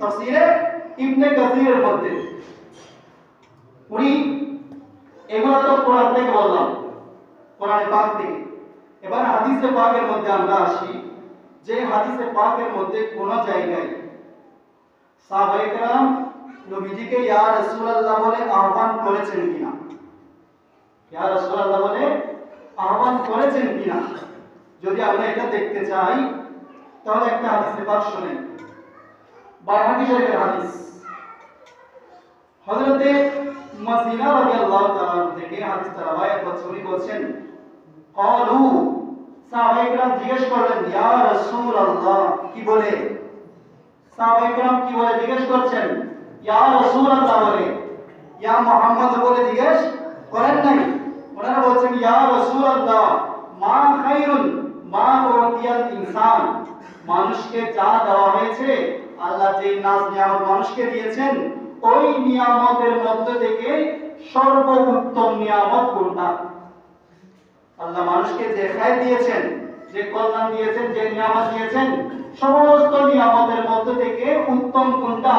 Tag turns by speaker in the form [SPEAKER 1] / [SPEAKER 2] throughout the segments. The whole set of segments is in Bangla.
[SPEAKER 1] তাফসীরে ইবনে কাসীরের মধ্যে। উনি এগুলো তো কোরআন থেকে বললাম, কোরআনে পাক থেকে। এবার হাদিসে পাকের মধ্যে আমরা আসি, যে হাদিসে পাকের মধ্যে কোন জায়গায় সাহাবায়ে কেরাম নবীজিকে ইয়া রাসূলুল্লাহ বলে আহ্বান করেছেন কিনা, ইয়া রাসূলুল্লাহ বলে আহ্বান করেছেন কিনা, যদি আমরা এটা দেখতে চাই তাহলে একটা হাদিসে পাক শুনেন। বাইহাকী শরীফের হাদিস, হযরতে মাসিনা রাদিয়াল্লাহু তাআলা থেকে হাদিসটা রওয়ায়াত হচ্ছে। উনি বলছেন ক্বালু, সাহাবায়ে কেরাম জিজ্ঞেস করলেন ইয়া রাসূলুল্লাহ, কি বলে? সাহাবায়ে কেরাম কি বলে জিজ্ঞেস করছেন? ইয়া রাসূলুল্লাহ বলে, ইয়া মুহাম্মদ বলে জিজ্ঞেস করেন নাই। ওনারা বলছেন ইয়া রাসূলুল্লাহ মা খায়রুন মা উতিয়াল ইনসান, মানুষকে যা দেওয়া হয়েছে, আল্লাহ যে নাজ নিয়ামত মানুষকে দিয়েছেন, ওই নিয়ামতের মধ্যে থেকে সর্বোত্তম নিয়ামত কোনটা? আল্লাহ মানুষকে যে খায় দিয়েছেন, যে কল্যাণ দিয়েছেন, যে নিয়ামত দিয়েছেন, সমস্ত নিয়ামতের মধ্যে থেকে উত্তম কোনটা?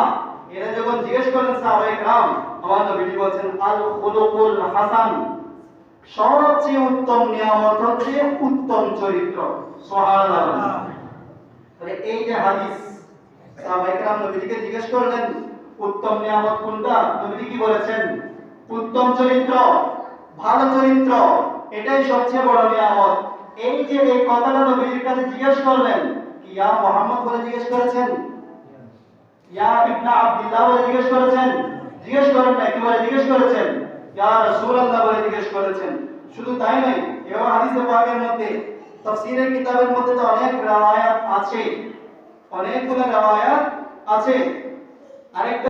[SPEAKER 1] এরা যখন জিজ্ঞেস করেন সাহাবায়ে কেরাম, আমার নবীজি বলেন আল খুলুকুল হাসান, সবচেয়ে উত্তম নিয়ামত হচ্ছে উত্তম চরিত্র। সুবহানাল্লাহ। তাহলে এই যে হাদিস, সাহাবায়ে কেরাম নবীজিকে জিজ্ঞেস করলেন উত্তম নিয়ামত কোনটা, নবীজি কি বলেছেন? উত্তম চরিত্র, ভালো চরিত্র, এটাই সবচেয়ে বড় নিয়ামত। এই যে এই কথাটা নবীজির কাছে জিজ্ঞেস করলেন, ইয়া মুহাম্মদ বলে জিজ্ঞেস করেছেন, ইয়া ইবনে আব্দুল্লাহ বলে জিজ্ঞেস করেছেন? জিজ্ঞেস করেন না, কি বলে জিজ্ঞেস করেছেন? ইয়া রাসূলুল্লাহ বলে জিজ্ঞেস করেছেন। শুধু তাই নয়, এই হাদিসে পাকের মধ্যে তাফসীরের কিতাবের মধ্যে তো অনেক riwayat আছে, অনেকগুলো riwayat আছে। আরেকটা